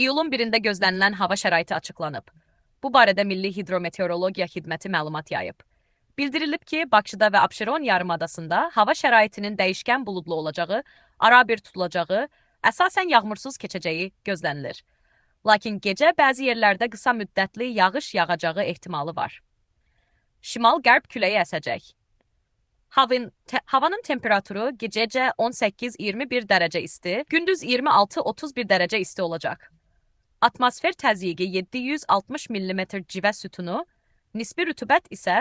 İyulun 1-də gözlənilən hava şəraiti açıqlanıb. Bu barədə Milli Hidrometeorologiya Xidməti məlumat yayıb. Bildirilib ki, Bakıda və Abşeron yarımadasında hava şəraitinin dəyişkən buludlu olacağı, arabir tutulacağı, əsasən yağmursuz keçəcəyi gözlənilir. Lakin gecə bəzi yerlərdə qısa müddətli yağış yağacağı ehtimalı var. Şimal-qərb küləyi əsəcək. Havanın temperaturu gecəcə 18-21 dərəcə isti, gündüz 26-31 dərəcə isti olacaq. Atmosfer təzyiqi 760 mm civə sütunu, nisbi rütubət isə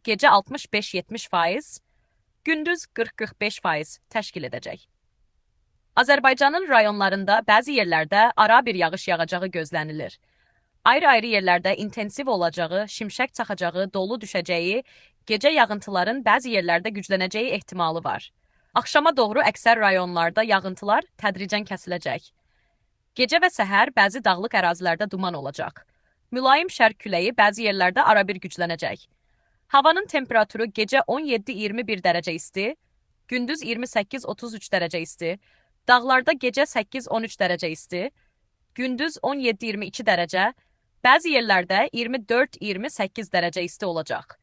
gecə 65-70%, gündüz 40-45% təşkil edəcək. Azərbaycanın rayonlarında bəzi yerlərdə arabir yağış yağacağı gözlənilir. Ayrı-ayrı yerlərdə intensiv olacağı, şimşək çaxacağı, dolu düşəcəyi, gecə yağıntıların bəzi yerlərdə güclənəcəyi ehtimalı var. Axşama doğru əksər rayonlarda yağıntılar tədricən kəsiləcək. Gecə və səhər bəzi dağlıq ərazilərdə duman olacaq. Mülayim şərq küləyi bəzi yerlərdə arabir güclənəcək. Havanın temperaturu gecə 17-21 dərəcə isti, gündüz 28-33 dərəcə isti, dağlarda gecə 8-13 dərəcə isti, gündüz 17-22 dərəcə, bəzi yerlərdə 24-28 dərəcə isti olacaq.